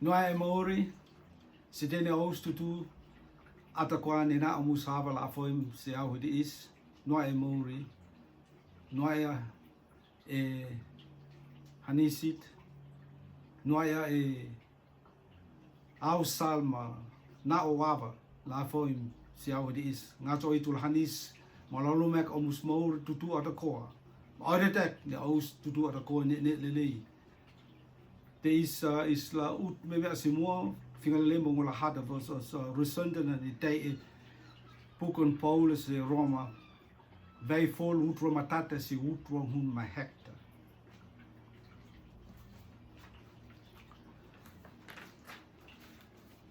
Noa e maori, se tene aus tutu, ata kwa ne na omu sahava la afoim se au hidi is, noa e maori, noa e hanisit, noa e au salma na o wava la afoim se au hidi is, ngato itul hanis, malalu mek omus maori tutu ata koa, Oretek ne aus tutu ata koa ne lelei. Te is la ut mebe semua fingalele mo la hada was resende na ni tei pukon Paulus e Roma vai vol ut Roma tata si ut Roma hun ma hekta.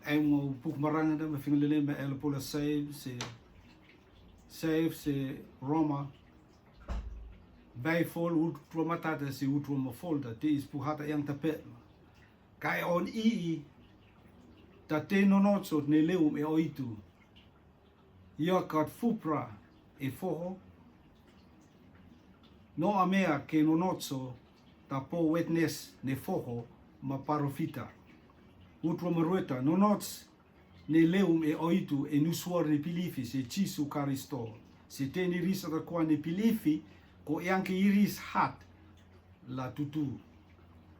E mo puk maranga da me fingalele me ele pola save se Roma vai vol ut Roma tata si ut Roma folda te is puhata yang tapet. Kai on ta te nonotsot ne leum e oitu. Ia kat fupra e foho. No amea ke nonotso ta po witness ne foho ma parofita. Utro marueta nonots ne leum e oitu e nusuar ne pilifi se chisu karisto. Se te ni risa da kwa ne pilifi ko eanke iris hat la tutu.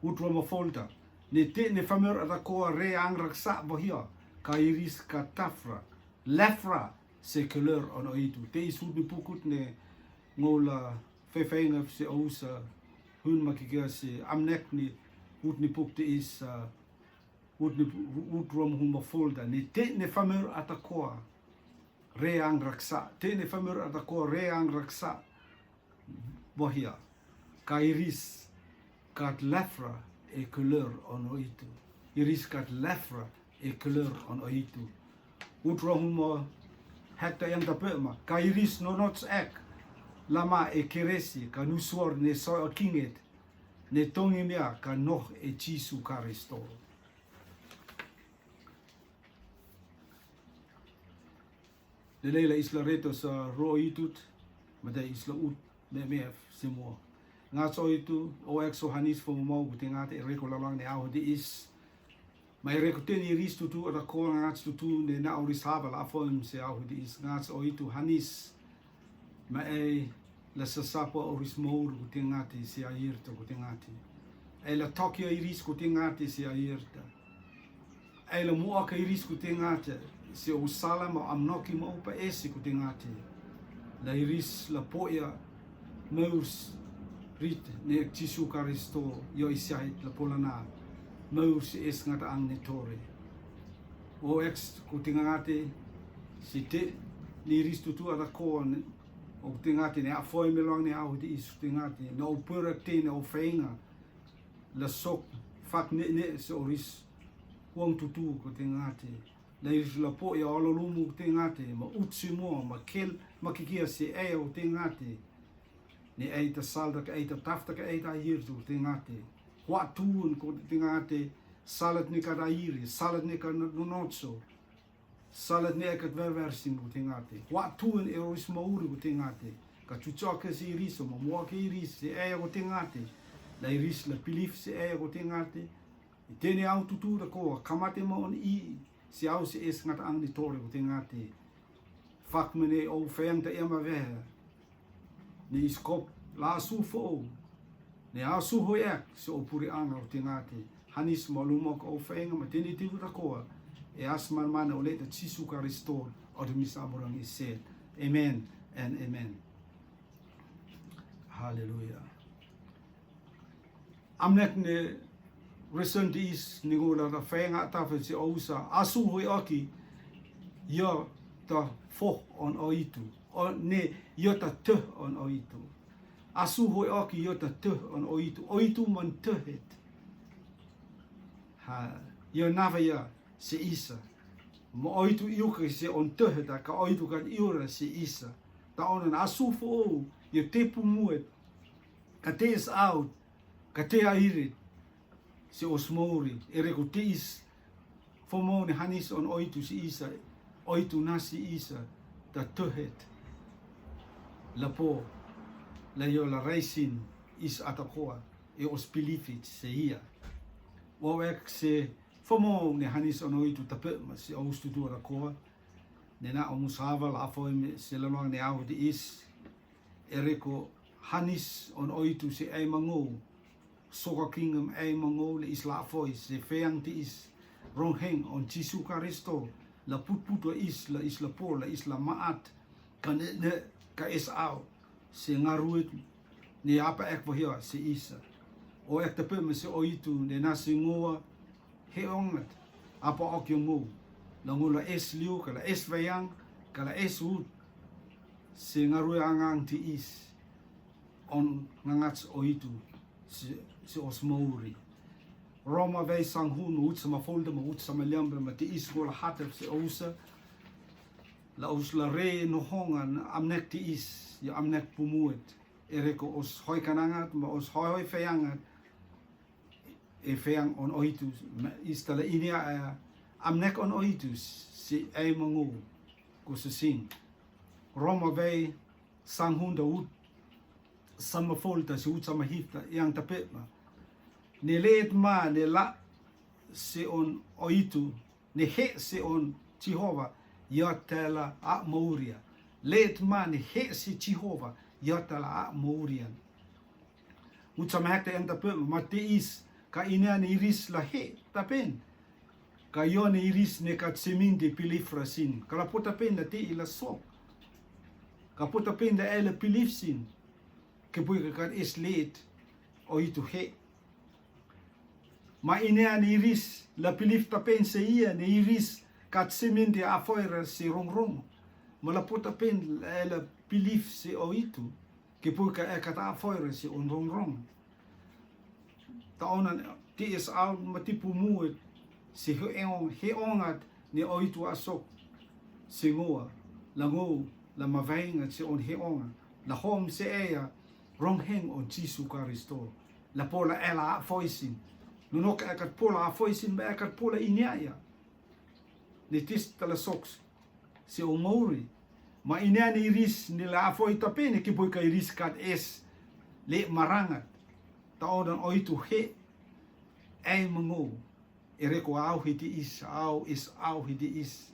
Utro ma folta. Ne te ne famer ata koa re angraksa bohia ka iris ka tafra lefra se kleur on oitu te isu ni pukut ne ngola fefenga se ousa hun makiga se amnek ni ut ni puk te is ut rom huma folda ne te ne famer ata koa re angraksa te ne famer ata koa re angraksa bohia ka iris kat lefra e kleur on oitu. Iris kat lefra e kleur on oitu. Utro huma hekta yang tapema. Ka iris nonots ek. Lama e keresi ka nusuor ne soa kinget. Ne tongi mea ka noh e chisu karisto. Lelela isla reto sa ro itut. Mada isla ut mef semua. Ngaso itu o exo hanis fo mau butingate reko lalang ne au di is mai reko teni ris tutu ata ko ngats tutu ne na oris haba la fo se au di is ngaso itu hanis mai la sasapo oris mour butingate se airta butingate e la Tokyo iris butingate se airta e la muaka iris butingate se o sala ma amnoki mo pa esi butingate la iris la poia mours rit ne chisu karisto yo isait la polana maus es ngata ang ne tore o ex kutingate si te ni ristutu ada ko o kutingate ne afoi melong ne au di istingate no purakte ne o fenga la sok fak ne so ris wong tutu kutingate la is la po ya lo lumu kutingate ma utsimo ma kel makikia si e o kutingate ni eita salda ka eita tafta ka eita hier tu tingate wa tuun ko tingate salat ni ka rairi salat ni ka nonotso salat ni ka verversin ko tingate wa tuun e oris mauri ko tingate ka chuchoka si riso mo mo ke iris se e ko tingate la iris la pilif se e ko tingate tene au tutu da ko kamate mo on I si au se es ngat ang ni tore ko tingate fak mene o feng ta ema ve ni iskop la sufo ne asu hoek so puri anga o tingate hanis malumok o fenga matini tivu da koa e asman mana o leta chisu karisto o de misaborang is said amen and amen hallelujah amnek ne recent is ni gola da fenga tafe si ousa asu hoeki yo ta fo on oitu o ne yota te on oitu. Asu hoi aki yota te on oitu. Oitu man te het. Ha, yo nava ya se isa. Mo oitu iuka se on te het, ka oitu kan iura se isa. Ta onan asu fo yo te pumuet. Ka te is out. Ka te airit. Se osmori. Ereko te is fo mo ne hanis on oitu se isa. Oitu nasi isa. Ta te het. La po la yo la raisin is atakoa e os pilifit se ia o ek se Fomo ne hanis ono itu tape mas si aus tu ora koa. Ne na o musava la foi me se la ne au de is ereko hanis on oitu se ai mango. Soka kingdom ai mango le is la foi se feang ti is rong heng on Jesu Christo la put is la po la is la maat kan ne ka is au se ngaruit ni apa ek vahia se isa o ek tape me se oitu ne na singoa he ongat apa ok yung mo langula es liu kala es vayang kala es ut se ngarui angang ti is on ngangats oitu se osmouri Roma vei sang hun ut sama folde ma ut sama liambe ma ti is gola hatep se ousa la usla re no hongan amnek ti is ya amnek pumuet ereko os hoi kanangat ma os hoi feyangat e feang on oitu istala inia amnek on oitu si ai mangu ko se sing Roma vei sang hun da ut sama folta si ut sama hita yang tapet ma ne leet ma ne la se on oitu ne he se on Jehovah yatala a mouria leet ma ne he se Jehovah yatala a mourian utsama hekta yang tapet ma te is ka ina ne iris la he tapen ka yo ne iris ne kat semin de pilifra sin kala pota pen na te ila sok ka pota pen da ele pilif sin ke pui ka is leet oitu he ma ina ni iris la pilif tapen se ia ni iris kat semin de afoira se rong ma la pota pen la pilif se oitu ke pui ka e kat afoira se on rong ta ona ti is out matipu muet se he ongat ni oitu asok se ngoa la ngo la mavainga se on he onga la hom se ea rong heng on Jesu Christo la pola ela foisin no ka kat pola foisin ba kat pola inia ni tis tala soks se o mouri ma inia ni ris ni la foi tapene ki poi ka ris kat es le marangat ta odan oitu he ai mango ereko au hiti is au hiti is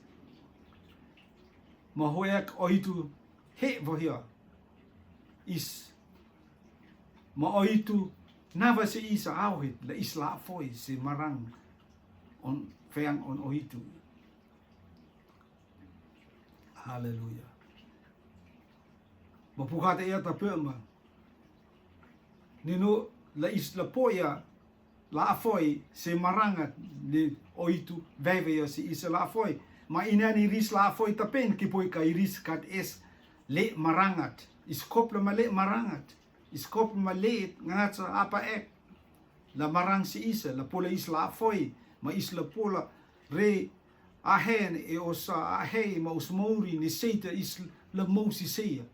ma hoek oitu he vohia is ma oitu nava se isa au hit la isla foi se marang on feang on oitu haleluya ma pukata ia tapema nino la isla poia la afoi se marangat ni oitu veve si isa la afoi ma ina ni ris la afoi tapen ki poi ka iris kat es le marangat iskop la male marangat iskop male ngat sa apa ek la marang si isa la pola isla afoi ma isla pola re ahen e osa ahe ma usmouri ni seita is la mosi seia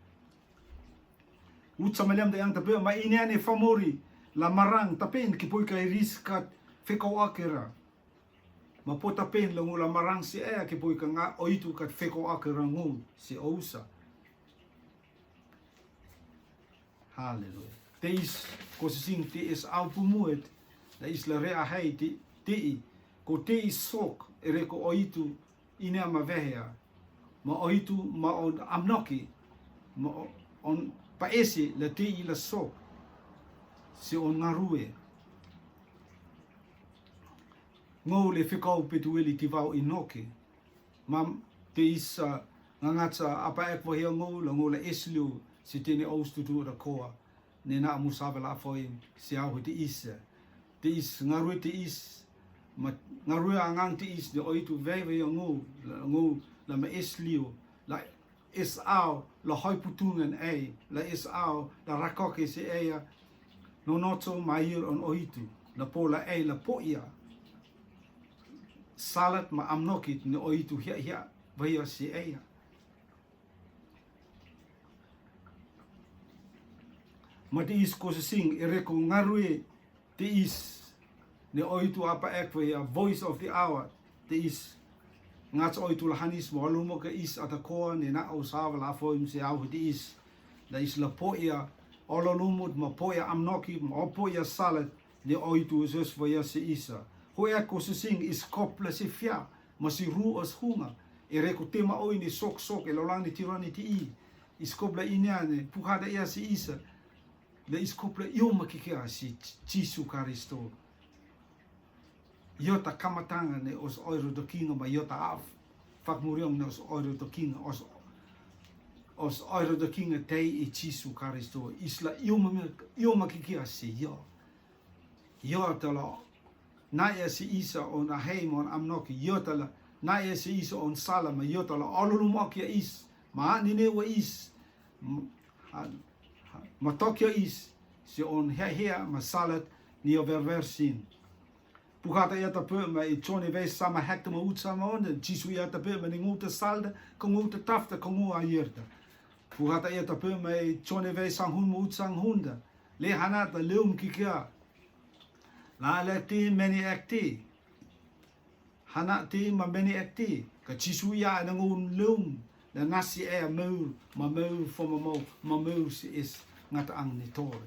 utsa malem da yang tape ma ina ni famori la marang tapen ki poi kai riskat feko akera ma po tapen la ngula marang si e ki poi ka nga oitu kat feko akera ngu si ousa haleluya te is ko sing te is au pumuet la isla rea hai te ko te is sok ere ko oitu ina ma vehea ma oitu ma on amnoki ma on paese la te ila sok se on ngarue ngou le fikau petueli tivau inoke mam te isa ngangatsa apa ek vohia ngou la ngou la esliu se tene oustutu ra koa ne na musaba la foi se au te isa te is ngarue te is ma ngarue angang te is de oitu veve ngou la ma esliu la is au la hoi putungan ei la is au la rakoke se eia no noto mair on oitu la pola ei la poia salat ma amnokit ni oitu hia vaya si eia ma te is ko se sing ereko ngarue te is ni oitu apa ek vaya voice of the hour te is ngats oitu la hanis mo alumo ka is atakoa ni na usawa la foim se au te is la is la poia olo lumut ma poia amnoki ma poia salat ni oitu sus vaya se isa Ho ko sing is kopla si fia, masi ru os hunga. E reko tema oi ni sok e lolang ni tirani ti I. Is kopla inyane, puhada ia si isa. Le is kopla iyo makikia si Jisu Karisto. Iota kamatanga ne os oiro do kinga ma iota af. Fak muriong ne os oiro do kinga, os oiro do kinga tei e Jisu Karisto. Isla iyo makikia si yo. Yo tala, na ia si isa on a heim on amnoki, yo tala, na ia si isa on salama, yo tala, alulumokia is, ma ninewa is, matokya is, si on hea, ma salat, ni o verversin. Pukata ia ta pe ma I tjone wees sama hekte ma ut sama onda, Jisu ia ta pe ma ni nguta salda, kong nguta tafta, kong ngu ayerta. Pukata ia ta pe ma I tjone wees sang hun ma ut sang hunda, le hanata leum kikia, la le ti meni akti, hana ti ma meni akti, ka Jisu ia na ngun leum, na nasi e mau, ma mau fo ma mau si is ngata ang ni tore.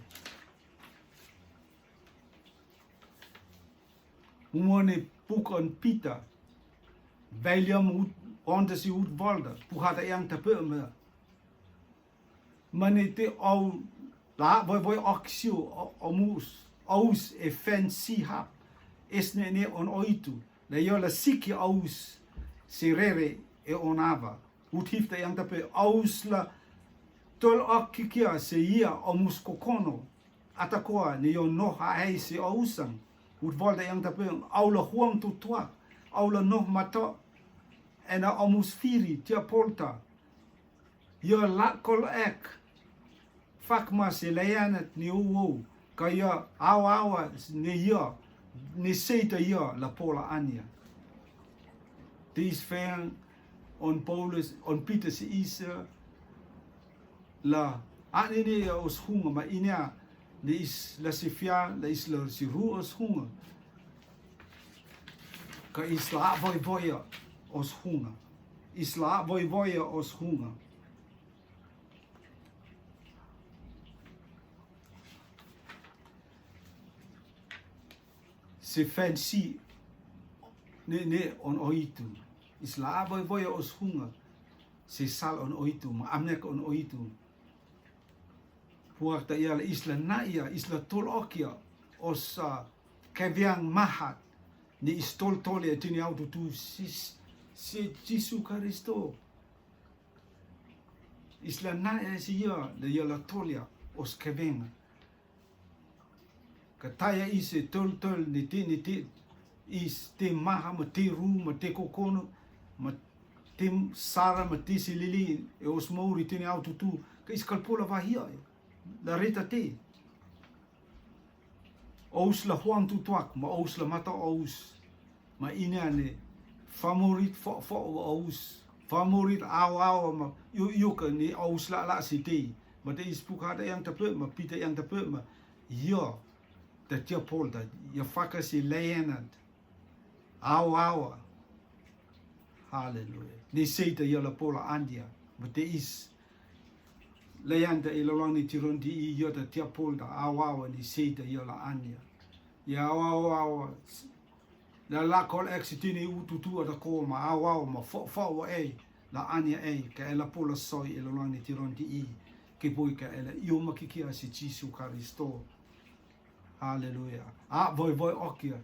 Umone pukon pita, William onda si ut volda, puhata yang tape me. Manete au la voi oksio omus aus e fancy hap. Esne ne on oitu, la yola siki aus serere e onava. Ut hifta yang tape aus la tol akikia se ia omus kokono. Atakoa ne yo no hae se ausang. Ut volda yang tape aula huang tu tua, aula noh mata, ena omus firi tia polta. Yo la kol ek, fakma se leyanet ni uwu, ka yo awa ni yo, ni seita yo la pola ania. Dis fan on Paulus, on Peter se isa, la anini os hunga ma inia, de is la sifia, la is la si ruos hunga. Ka isla voia os hunga. Isla voia os hunga. Se fancy ne on oitu. Isla voia os hunga. Se sal on oitu, ma amnek on oitu. Puakta ia la isla naia, isla tolokia, os keviang mahat, ni istol tole tini auto tu si Jisu Karisto. Isla naia si ia, la la tolia, os kevenga. Kataya ise tol ni ti, is te maha, ma te ru, ma te kokono, ma te sara, ma te silili, e os mauri tini auto tu, ka iskalpola vahia la reta te. Ous la huang tu tuak, ma ous la mata ous. Ma inane, favorit fo ous. Favorit aw, ma yuka ni ous la si te. Ma te ispukada yang tape, ma pita yang tape, ma yo, te tia polda, ya faka si leyenad. Aw. Hallelujah. Ni seita ya la pola andia, ma te is. Leyanda e lolang ni tiron di I yota tia polda awawa ni seita yola anya. Ya awawa la kol exitini ututu ada ko ma awawa ma fo e la anya e ka ela pola soi e lolang ni tiron di I ke boy ka ela io makikia si Jisu Karisto. Hallelujah. Voi okia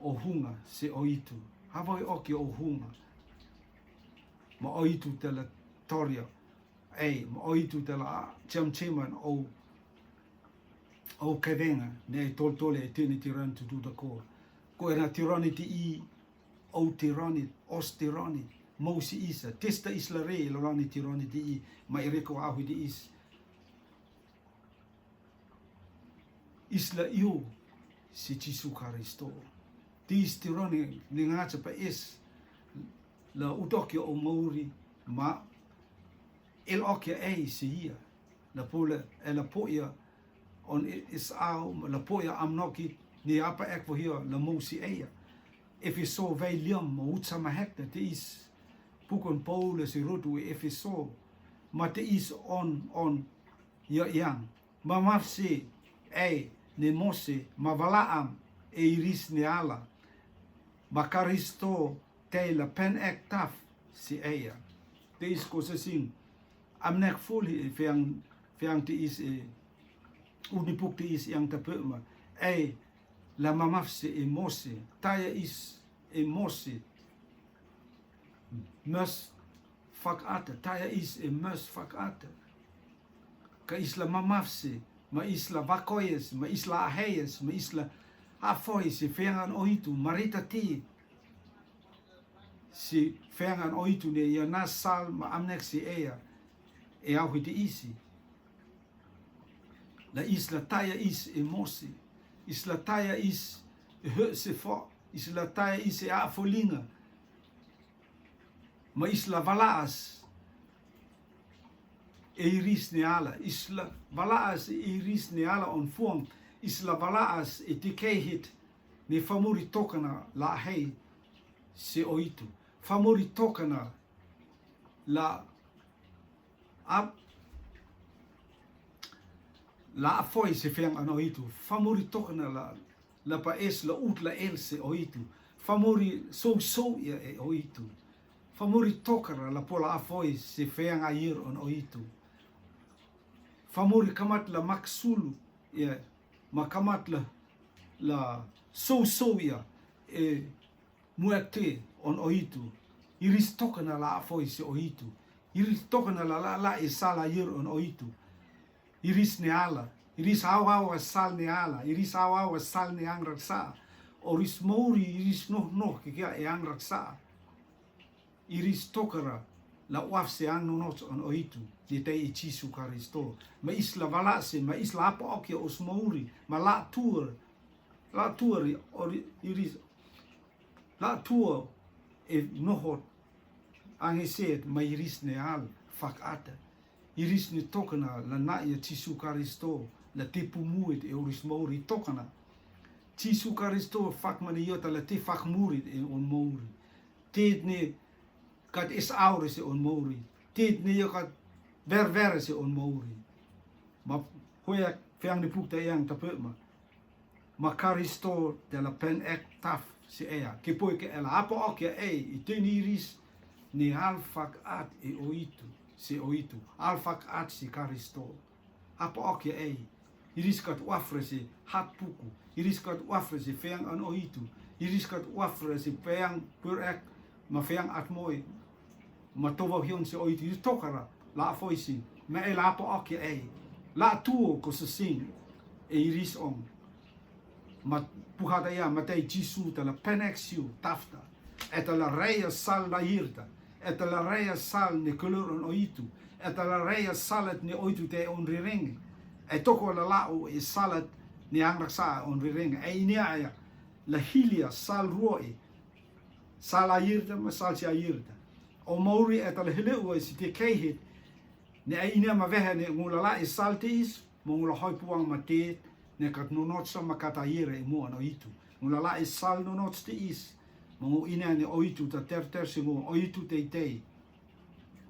o hunga se oitu. Voi okia o hunga. Ma oitu tela toria. Ma oitu tela chemcheman o kevenga ne toltole e tini tiran tu da ko. Ko era tirani ti I o tirani os tirani mo si isa testa isla re lo rani tirani ti I ma ireko ahu di isla io si Jisu Karisto. Tis tirani lingacha pa la utokyo o mauri ma el okia si ia la pola la poia on is la poia amnoki ni apa ek vo hier la mosi eia if you saw vai liam mo utsama hekta te is pukon Paulus i rotu if you saw ma te is on yang ma mafsi ne mose ma valaam e iris ne ala makaristo te la pen ek taf si ea. Te is ko sa sing amnek fully fiang te is unipuk te is yang tapema la mamaf se emose taya is emose mas fakata taya is emas fakata ka isla mamaf se ma isla vakoyes ma isla aheyes ma isla afoi se fiangan oitu marita ti si fiangan oitu ne ya nasal ma amnek si ea au hiti isi la isla taya is emosi isla taya is se fo isla taya is a folinga ma isla valaas iris neala isla valaas iris neala on fuang isla valaas etikehit ne famuri tokana la hei se oitu famuri tokana la foi se fiang an oitu famuri tokana la paes la ut la el se oitu famuri so ya e oitu famuri tokana la pola foi se fiang air on oitu famuri kamat la maksulu ya makamat la so ya e muete on oitu iris tokana la foi se oitu iris tokana la e sala air on oitu iris neala iris awa sal neala iris awa sal ne ang raksa oris mouri iris no ke e ang raksa iris tokara la waf se ang nonot on oitu ni te ichisu karisto ma isla valase ma isla apa okia os mouri ma la tour iris la tour e nohot angeset ma iris neal fakata iris ni tokana la na ya tisu karisto la tipu muit e oris mouri tokana tisu karisto fak mani yota la te fak murit e on mouri ted ne kat is auris e on mouri ted ne yo kat ver se on mouri ma hoya fiang ni pukta yang tapema ma karisto de la pen ek taf se ea ke poi ke ela apa okia i teni iris ni hal fak at e oitu se oitu alfak at si karisto apa okia iris kat wafre se hat puku iris kat wafre se feang an oitu iris kat wafre se feang pur ek ma feang at moi ma tova hion se oitu iris tokara la foisi ma la apa okia la tuo ko se sing iris on ma puhata ya ma te jisu ta la penexiu tafta eta la reia sal la hirta eta la reia sal ne kleur on oitu eta la reia salat ne oitu te on rireng e toko la lau e salat ne angraksa on rireng e inia ya la hilia sal ruoi sal ayirta ma sal si ayirta o mauri eta la hileu e si te kehit ne e inia ma vehe ne ngula la e saltis mo ngula hoi puang ma te ne kat nonot sa makata yere e mo an oitu ngula la e sal nonot te is mo ina ne oitu ta ter se mo oitu te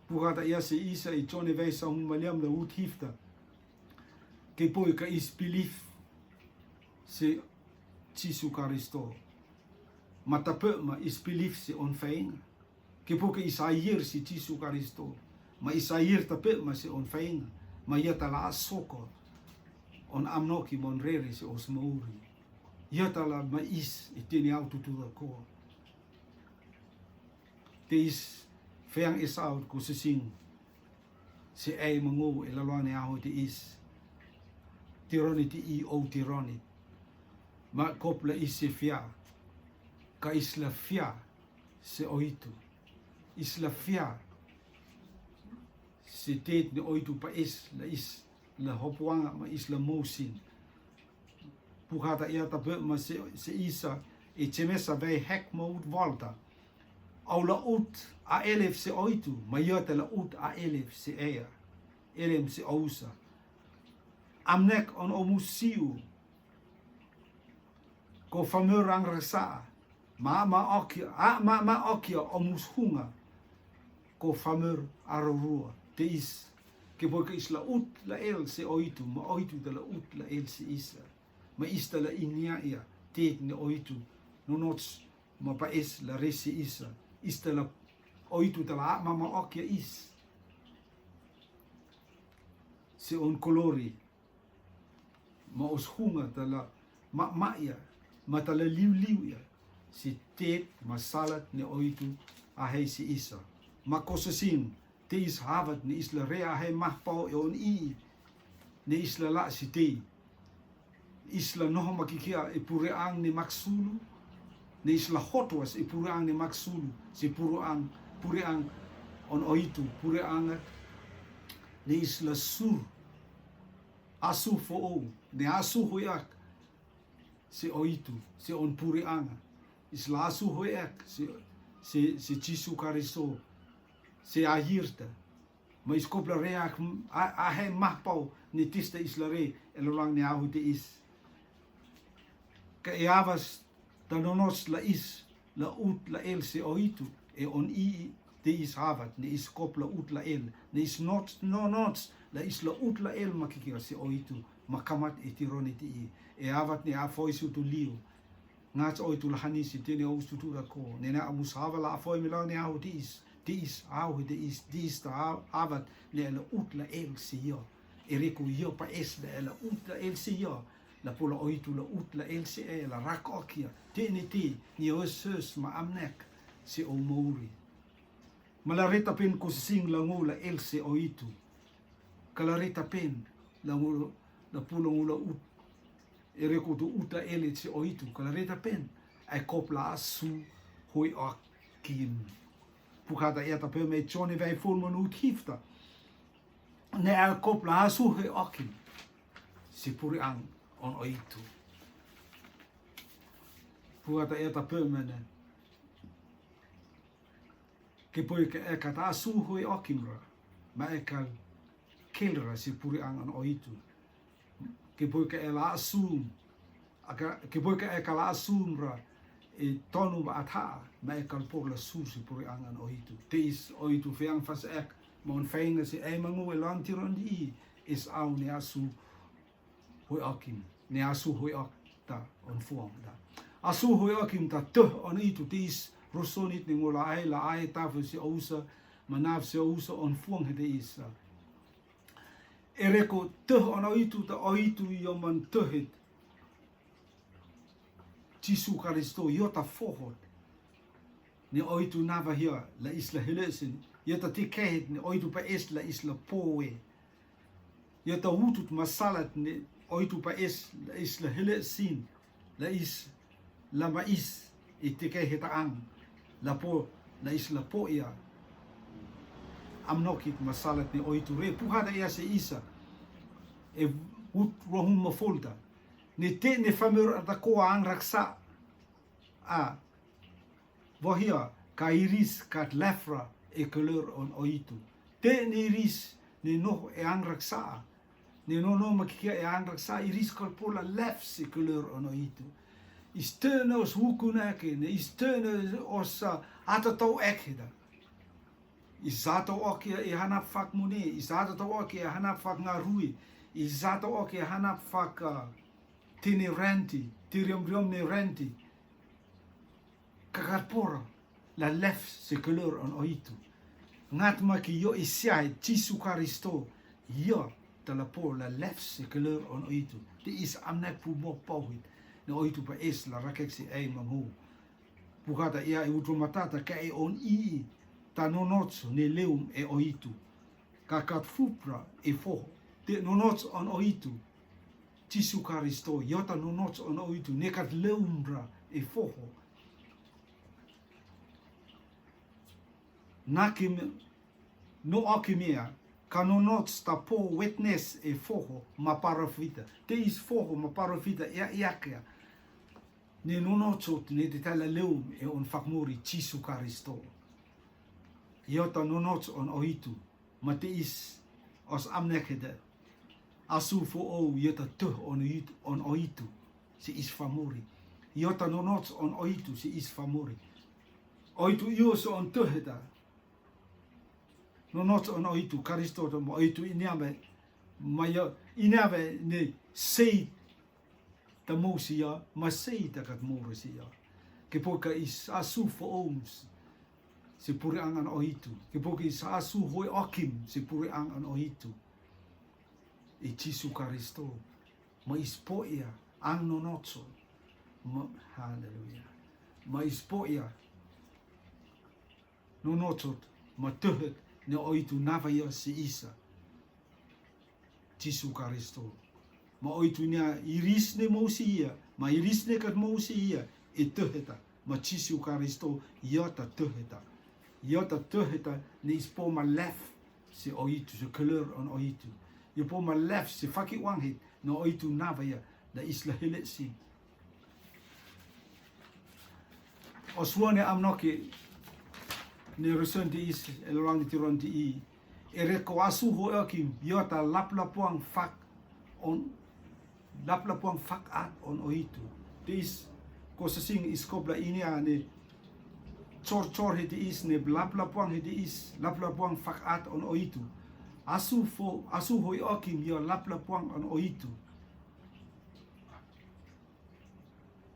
pugata ia se isa i tone vesa un maliam la ut hifta ke poi ka is belief se tisu karisto matape ma is belief se on fein ke poi ka isair si tisu karisto ma isair tape ma se on fein ma ia tala soko on amnoki mon rere se osmouri ia tala ma is itini auto tu ko te is feang is out ko se sing se ai mango e la loane aho te is tironi te i o tironi ma kopla is se fia ka isla fia se oitu isla fia se tet ne oitu pa is la hopwanga ma isla mosin pukata ia tape ma se isa e chemesa vei hek mode volta au la ut a elef se oitu ma iota la ut a elef se ea elem se ousa amnek on omusiu ko famurang rasa ma okia omus hunga ko famur arurua te is ke boka isla ut la el se oitu ma oitu de la ut la el se isa ma ista la inia ia te ne oitu no nots mapais la resi is tala oitu tala mama okia is se on kolori ma os hunga tala ma tala liu ya si tet masalat ne oitu a hei si isa ma kosasin te is havat ne isla rea hei mahpau e on ne isla la si te isla noho makikia e pureang ne maksulu ne isla hotwas e pureang ne maksulu si pureang on oitu pureang ne isla sur asu fo ne asu hoyak si oitu si on pureang isla asu hoyak si Jesu Karisto si ahirta ma iskopla reak a he mahpau ni tista isla re elolang ne ahu te is ka eavas tanonos la is la ut la el se oitu e on te is havat ne is kopla ut la el ne is not la is la ut la el makikira se oitu makamat e tironi ti e avat ne a foisu tu liu ngats oitu la hanisi te ne ustutura ko ne na amusava la foi milang ne au ti is au te is ta avat le la ut la el se yo e reku yo pa es la ut la el se yo la pola oitu la ut la el se la rakokia te ni osus ma amnek se o mouri malareta pen ko sing la ngula el se oitu kalareta pen la ngula la pola ngula ut e reku tu uta el se oitu kalareta pen ai kopla asu hoi akim pukata eta pe me chone vai forma no uthifta ne a kopla asu hoi akim si pureang on oitu pukata eta pe mene ke poi ke e kata asu hoi akim ra ma e kal kelra si pureang on oitu ke poi ke e la asum ke poi ke e kala asum ra e tonu ba atha ma e kal por la susi pureang on oitu te is oitu feang fas ek mon feinga si e mangu e lantiron di is au ne asu hoi akim ne asu hoi akta on fuang da asu hoi akim ta te on itu te is rosonit ni ngola ai la ai tafu si ousa manaf si ousa on fuang he te is e reko te on oitu ta oitu yo man te het Jesu Karisto yo ta fohot ne oitu nava hia la isla helesin yo ta te kehet ne oitu pa es la isla poe yo ta hutut masalat ne oitu pa es la isla helesin la is la mais e te kehet ang la po la isla poia amnokit masalat ne oitu re puhada ia se isa e hut rohum mafolta ne te ne famur ata ko ang raksa vohia ka iris kat lefra e kleur on oitu te ne iris ne no e ang raksa ne no makikia e ang raksa iris kal pola lef se kleur on oitu istene os hukunake ne istene os atatau ekida isato okia e hanap fak mune isato okia e hanap fak ngarui isato okia e hanap fak tini renti tiriom ne renti kakarpora la lef se kleur on oitu ngat maki yo isiai Jesu Karisto yo tala por la lef se kleur on oitu te is amnek pu mo pauhit ne oitu pa es la rakek se ei mangu pukata ia e utromatata ka e on ta nonotso ne leum e oitu kakat fupra e fo te nonotso on oitu Jesu Karisto yota nonotso on oitu nekat leumbra e foho nakim no akimia kanonots ta po witness e foho ma parafita te is foho ma parafita ia ne nonotso ne te tala leum e on fakmori Jesu Karisto yota nonotso on oitu ma te is os amnekede asu fo o yota te on oitu se is famori yota nonotso on oitu se is famori oitu yoso on teheta nonotso on oitu Karisto to mo oitu inave maya inave ne sei ta mosia ma sei ta kat mosia ke poka is asu fo oms se puri ang an ohitu ke poka is asu hoi okim se puri ang an ohitu e Jesu Karisto ma ispoia ang nonotso haleluya ma ispoia nonotso ma tuhet ne ohitu navaya se isa Jesu Karisto ma ohitu nia iris ne mausia ma iris ne kat mausia e tuheta ma Jesu Karisto iota tuheta ne ispo ma lef se ohitu se kleur on ohitu je po ma lef se faki wang hit no ohitu navaya da isla helet si oswane amnoke ne reson di is elorang di tiron di i ereko asu ho akim iota laplapuang fak on laplapuang fak at on ohitu dis kosa sing iskopla ini ane chor hiti is ne laplapuang hiti is laplapuang fak at on ohitu asu hoi okim yo laplapuang on ohitu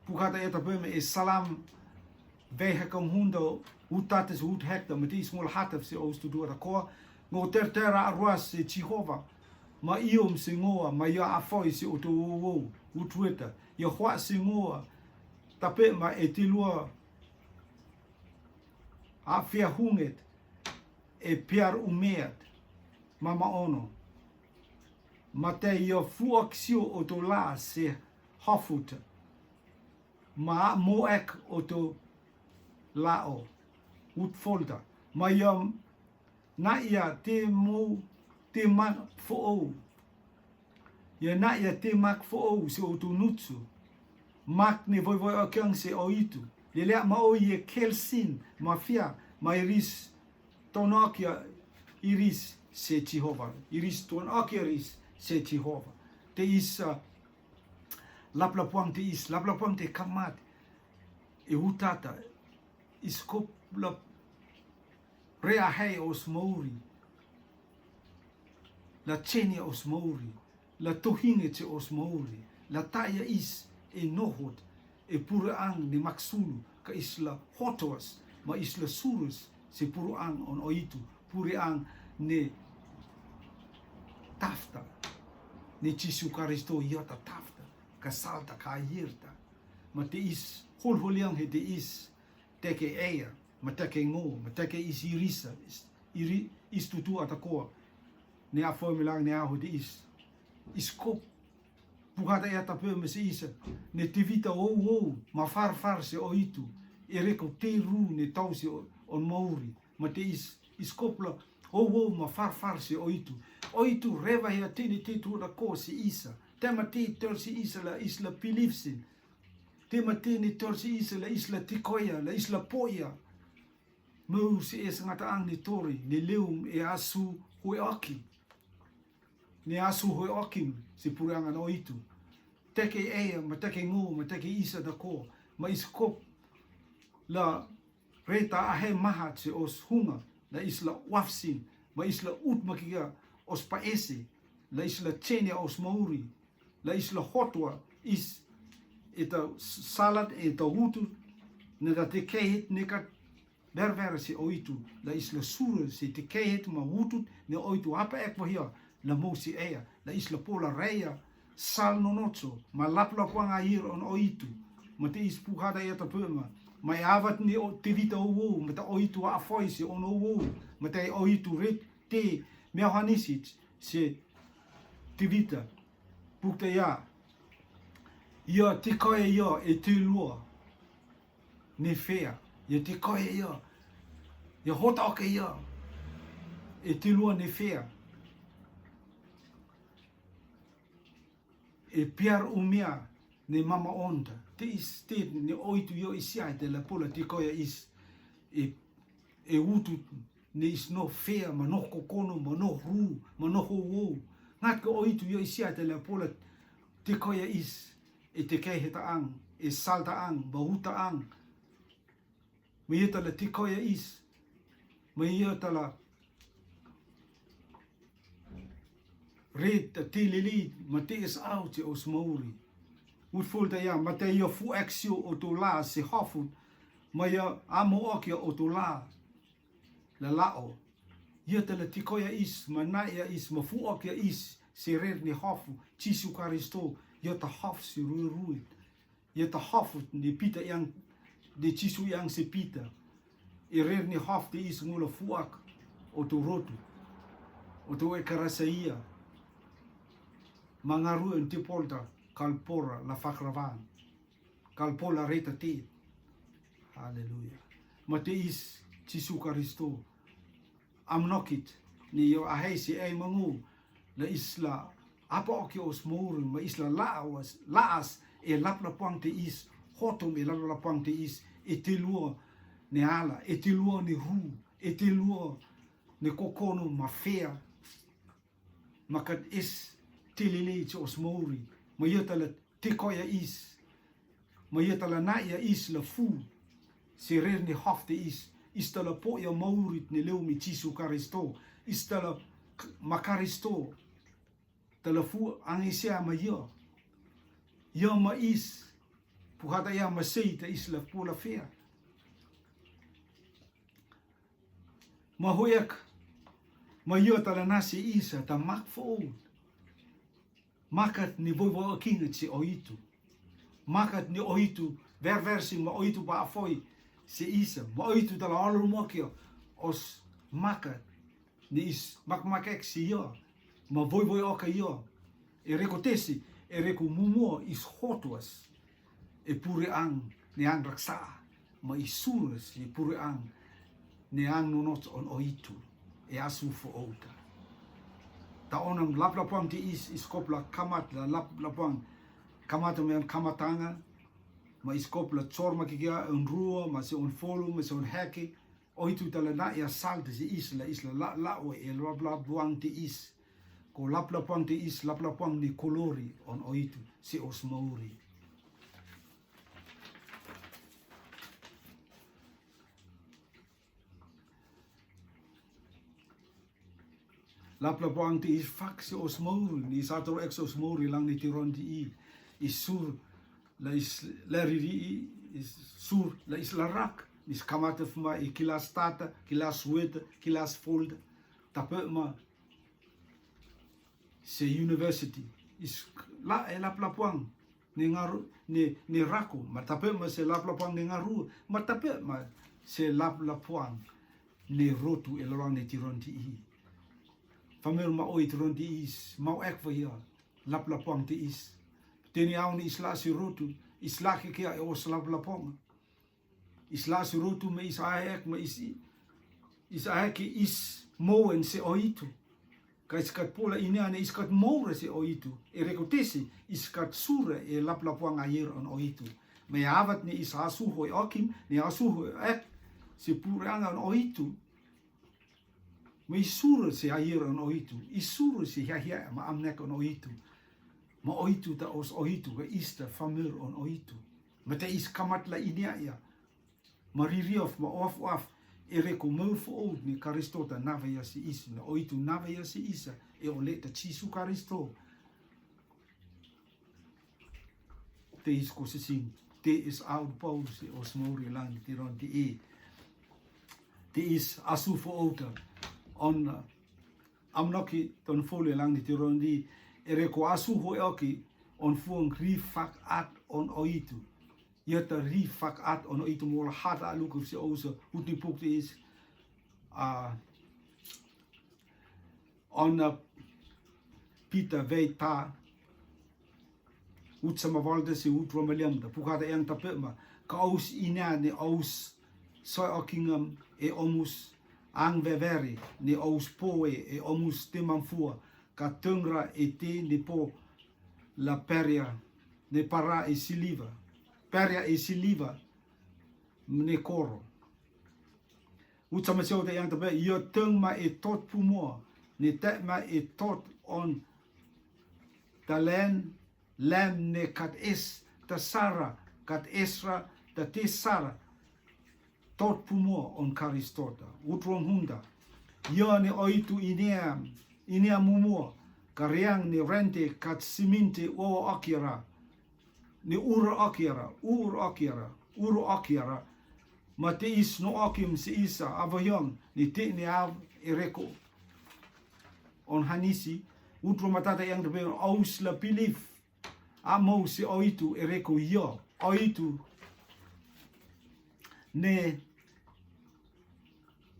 pukata eta peme e salam vehe kom hundo utates hut hekta met is mol hatef se os tu dora ko ngo terra arwas se Jehova ma iom se ngoa ma ya afoi se oto wo utweta yo hwa se ngoa tape ma etilua a fia hunget e piar umeat mama ono ma te yo fuaksio oto la se hafuta ma moek oto lao utfolda ma yo na ia te mo te mak fo o ia na ia te mak fo o se oto nutsu mak ne voi o kyang se ohitu le ma o ye kelsin ma fia ma iris tonokia iris se Jehova iris tonokia iris se Jehova te is laplapuang te kamat e utata iskop la rea hei os mauri la chenia os mauri la tohinge te os mauri la taya is e nohot e pura ang ni maksulu ka isla hotos ma isla surus se pura ang on ohitu pura ang ne tafta ne Jesu Karisto iota tafta ka salta ka yirta ma te is holholiang he te is teke eia ma teke ngo ma teke is irisa is tutu atakoa ne a formulang ne a ho te is iskop pukata ia tape me se isa ne tivita o ma far se ohitu e reko te ru ne tau se on mauri ma te iskopla o ma far se ohitu reva hea tini te tu da ko se isa tema te tor se isa la isla pilifsin tema te ni tor se isa la isla tikoya la isla poia mau se es ngata ang ni tori ne leum e asu hoi aki ne asu hoi okim se puranga no itu teke eia ma teke ngo ma teke isa da ko ma iskop la reta ahe mahat se os hunga la isla wafsin ma isla ut makiga os paese la isla chenia os mauri la isla hotwa is eta salat eta hutu ne da te kehet ne ka berver se oitu la isla sura se te kehet ma hutu ne oitu apa ek wahia la mosi ea la isla pola reia sal nonotso ma lapla kwanga hier on oitu ma te ispuhada eta puma ma avat ni te vita o ma te oitu a foise on o ma te oitu ret te mehanisic se te vita pukta ia te koe ia e te lua ne fea ia te koe ia hota oke ia e te lua ne fea e piar umia ne mama onda te istet ne oitu yo isiai te la pola te koe is e utu ne is no fea ma no kokono ma no ru ma no ho ngat ko oitu yo isiai te la pola te koe is e te keheta ang e salta ang bahuta ang me yeta la te koe is me yeta la red te lili ma te is out os mauri utfolta ya ma te yo fu axio o to la se hofut Maya amo okia o tu la lao. Ia tala tikoia is, manaia is, mafu okia is, se rer ni hofu, Jesu Karisto, ia ta hofu si ruit. Ia ta hofu ni pita yang, de Jesu yang se pita. E rer ni hofu te is ngula fuak o tu rotu, o tu e karasaia. Mangaru en te polta, kalpora la fakravan, kalpola reta te. Hallelujah. Ma te is, Jesu Karisto, amnokit ni yo ahesi ai mangu la isla apa oki os mourun ma isla laas e lapla pang te is hotum e lapla pang te is e te lua ne ala e te lua ni ru e te lua ne kokono ma fea makat is te lele os mouri ma yatala te koia is ma yatala na ia is la fu se rer ni hof te is istala po ia maurit ni leu mi Jesu Karisto istala makaristo tala fu anisia ma ia ma is puhata ia ma seita isla pula fea ma hoyak ma ia tala nasi isa ta mak fo makat ni voivo kinga si oitu makat ni oitu verversi ma oitu pa afoi se isa, ma oitu tala alu mokio os maka ni is makmakek si ia, ma voi oka ia, e reko tesi, e reko mumua is hotuas, e pure ang ni ang raksa, ma isuras e pure ang ni ang nonot on oitu, e asu fo outa. Ta onam laplapang ti is kopla kamat la laplapang kamata mean kamatanga, ma iskop la tsor makikia un rua ma se un folu ma se un heki o itu tala na ia salte si isla la o e la buang ti is ko la puang ti is la puang ni kolori on o itu si os mauri la puang ti is fak si os mauri ni satro exos mauri lang ni tiron ti is sur la riri is sur la isla rak is kamata fuma i kilas tata kilas weta kilas folda tape ma se university is la e la plapuang ni ngaru ni rako ma tape ma se la plapuang ni ngaru ma tape ma se la plapuang ni rotu e lorang ni tironti i famel ma oi tironti is mau ek va ia la plapuang ti is teni au ni isla si rotu isla ke kia e o la ponga isla si rotu me is aek me is aek is moen se oitu ka iskat pola ina ne iskat moure se oitu e rekotesi iskat sura e la ponga hier on oitu me avat ni is asu hoi okim ni asu hoi ek se puranga on oitu me isura se hier on oitu isura se hia ma amnek on oitu ma oitu ta os oitu ka ista famir on oitu ma te is kamat la inia ia ma ririof ma of e reko mau fo oud ni Karistota nava ia si is na oitu nava ia si isa e o leta Jesu Karisto te is ko se sing te is out pause os mori lang tiron te is asu fo outa on amnoki ton fole lang tiron di e reko asu ho elki on fuang rifak at on oitu. Ia ta rifak at on oitu mola hata aluku se osa uti pukti is on pita veita utsama valde se utro meliamda pukata yang tapema ka aus ina ne aus soi okingam e omus ang veveri ne aus poe e omus temamfua ka tungra e te ne po la peria ne para e siliva peria e siliva ne koro utsama seo te yang tabe ia tung ma e tot pumo ne te ma e tot on talen lem ne kat es ta sara kat esra ta te sara tot pumo on Karistota utrong hunda ia ne oitu inia mumo kareang ni rente kat siminte o akira ni uru akira ma te is no akim si isa avahion ni te ni av ereko on hanisi utro matata yang rebe aus la pilif amo si oitu ereko yo oitu ne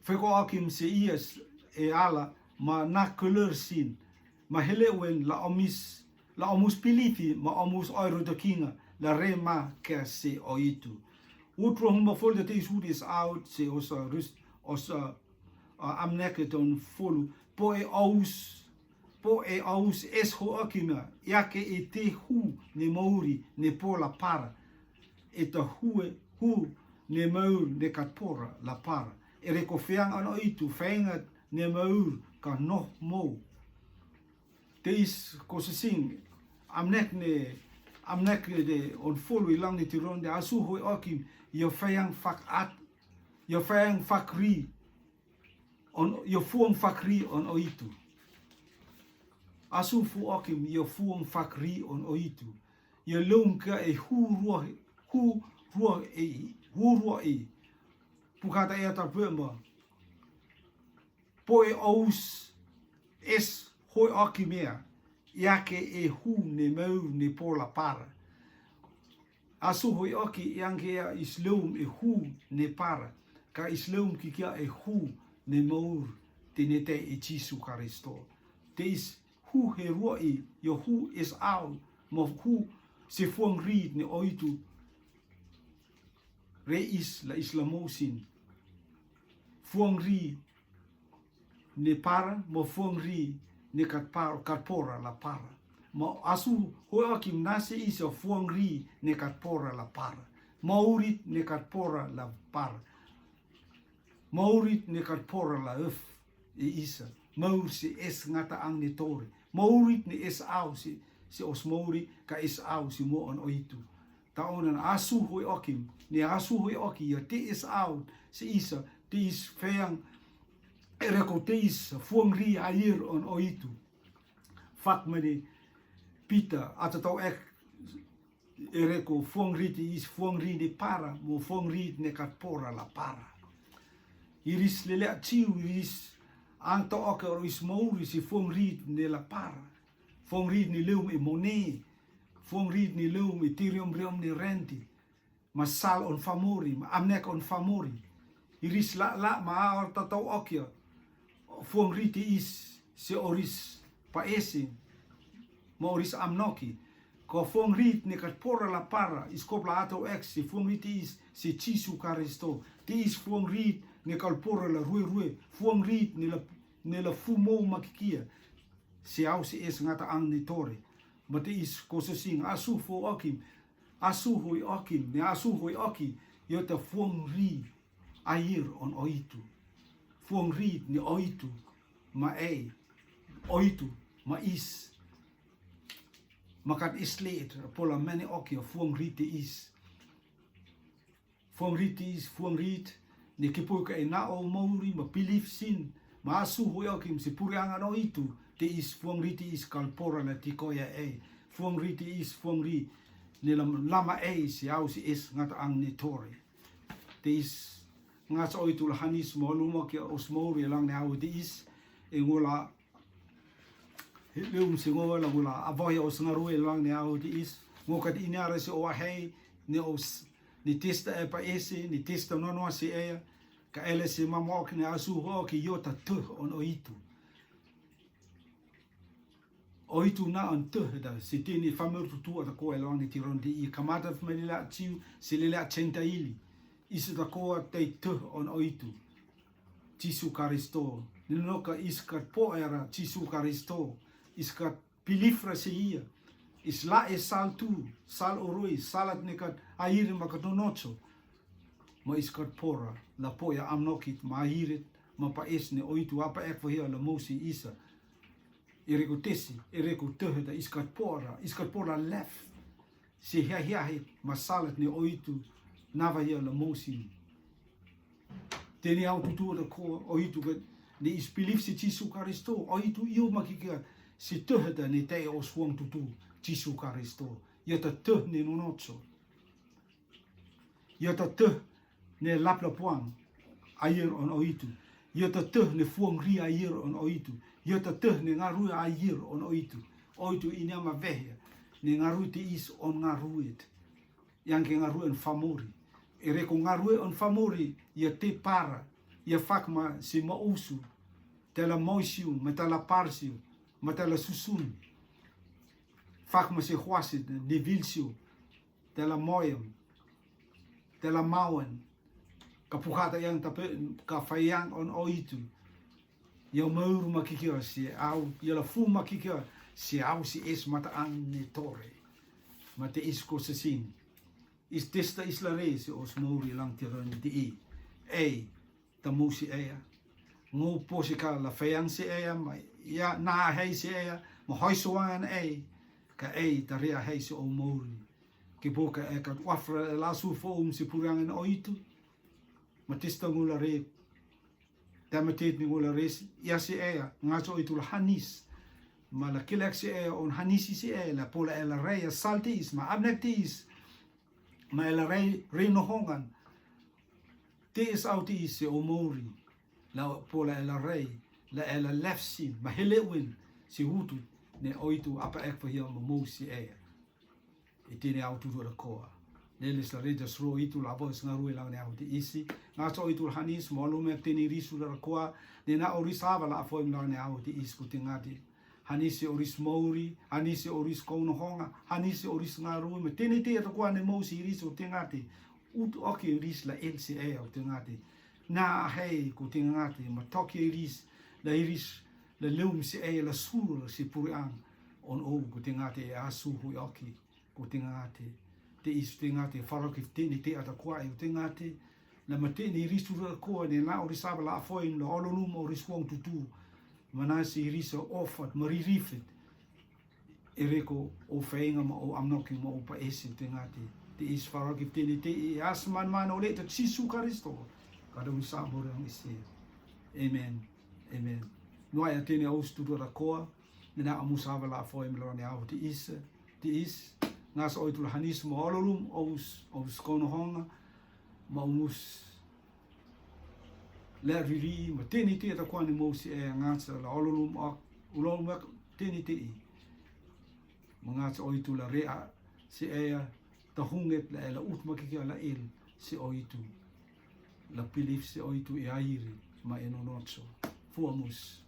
feko akim si ias e ala ma na kleur sin ma hele wen la omus pilifi ma omus oiro de kinga la rema ke se oitu utro huma vol dat is hoe is out se osa rust osa amneket on folu po e aus es ho akina yake e te hu ne mauri ne pola para e ta hu ne maur ne katpora la para e reko feang an oitu fengat ne maur ka no mo te is kosesing amnek de on folu ilang ni tiron de asu hoi akim yo feang fakri on yo fuang fakri on oitu asu fu akim yo fuang fakri on oitu yo lum ka e hu ruo e pukata e ta pemba po e aus es hoi akimea yake e hu ne mau ne pola para asu hoi aki yange islum e hu ne para ka islum ki kia e hu ne maur te ne te e Jesu Karisto te is hu he roi yo hu is out mo hu se fuang ri ne oitu reis la islamosin fuang ri ne para mo fuang ri ne katpora la para mo asu hoi aki nase isa fuang ri ne katpora la para maurit ne katpora la para maurit ne katpora la e isa maur si es ngata ang ni tori maurit ni es au si os mauri ka es au si mo on oitu taonan asu hoi okim ni asu hoi oki ya te es au si isa te is feang ereko te is fuang ri air on oitu fak mene pita atatau ek ereko fuang ri te is fuang ri ni para mo fuang ri ne katpora la para iris lele atiu iris ang to oke o is mauri si fuang ri ne la para fuang ri ni leum e mone fuang ri ni leum e tirium rium ni renti masal on famori ma amnek on famori iris la ma or tatau oke fuang ri te is se oris paese ma oris amnoki ko fuang ri ne katpora la para iskopla ato ex si fuang ri te is se Jesu Karisto te is fuang ri ne kalpora la rue fuang ri ne la fumo makikia se au se es ngata ang ni tore ma te is kosesing asu fo okim asu hoi okim ne asu hoi oki yo ta fuang ri air on oitu fuang ri ni oitu ma oitu ma is makat islet pola mene oki fuang ri te is fuang ri te is fuang ri ne kipo ka na o mauri ma pilif sin ma asu hoi okim se purianga no itu te is fuang ri te is kalpora na tikoya fuang ri te is fuang ri ne lama se au si es ngata ang ne tore te is ngas oitu la hanis mo luma ke osmori lang ne au te is e ngola leum se ngola ngola avoya os ngaru lang ne au te is ngokat inara se o hei ne os ni testa e pa ese ni testa no se e ka ele se mamo ke ne asu ho ke yota tu on oitu na on tu da se tini famur tu ata ko elong ni tiron di kamata famila tiu se le la centa ili isu da ko te tu on oitu Jesu Karisto ninoka iskat po era Jesu Karisto iskat pilifra se ia isla e sal tu sal oroi salat nekat air makatonocho ma iskat pora la poya amnokit ma airet ma pa esne oitu apa ek fo hia la mosi isa ereko tesi ereko tehda iskat pora left se hia ma salat ne oitu nava hia la mosi teni au tutu da ko oitu ne ispilif si Jesu Karisto oitu io makika si tehda ne te o swang tutu Jesu Karisto ia ta te ne nonocho ia ta te ne lap la puang ayer on oitu ia ta teh ne fuang ri ayer on oitu ia ta teh ne ngaru ayer on oitu ina ma vehe ne ngaru te is on ngaruit yang ke ngaru en famori ere ko ngaru on famori ia te para ia fakma si mausu tela moisiu metala parsiu metala susun fakma si huasit ne vilsiu tela moyem tela mauen kapuhata yang tape ka fayang on oitu ia mauru makikio si au ia la fu makikio si au si es mata ang ne tore mate isko sesin is testa islare si os mauri lang tiron di ei tamu si ea ngo posika la fayang si ea ma ia na hei si ea ma hoisoan ei ka ei taria hei si o mauri ke boka e ka wafra la su fo si purangan oitu matista ngula re tamatit ni ngula res ia si ea ngaso itu la hanis ma la kilek si ea on hanisi si ea la pola ela rea saltis ma abnectis ma ela re no hongan te is auti si o mori la pola ela re la ela lefsi ma helewin si hutu ne oitu apa ek fa hia mo si ea itine autu do koa neles la reja sro itu la bos ngaru lang ne auti isi ngaso itu hanis molu me tini risu la koa ne na orisava la foi lang ne auti is kutingati hanisi oris mouri hanisi oris kono honga hanisi oris ngaru me tini te to kwa ne mo si risu tingati ut oki ris la lca tingati na hei kutingati ma toki ris la iris la lum si e la sur si puriang on o kutingati asu hu oki kutingati te istingati farokif tini te atakwa utingati la matini risura ko ne na orisaba la foin lo ololum oriswong tutu manasi risa ofat maririfit ereko o feinga ma o amnoking ma opa esi utingati te is farokif tini te asman man ole te sisu karisto kada usabor ang isi amen amen noya tini aus tudora ko na amusaba la foin lo ne au te is ngas oitul hanis mo ololum aus kono honga ma mus le riri ma teni te ta kwani mo si e ngasa la ololum ak ulolum ak teni te i mangas oitul la rea si e ta hunget la ut makiki la el si oitu la pilif si oitu e airi ma enonotso fuamus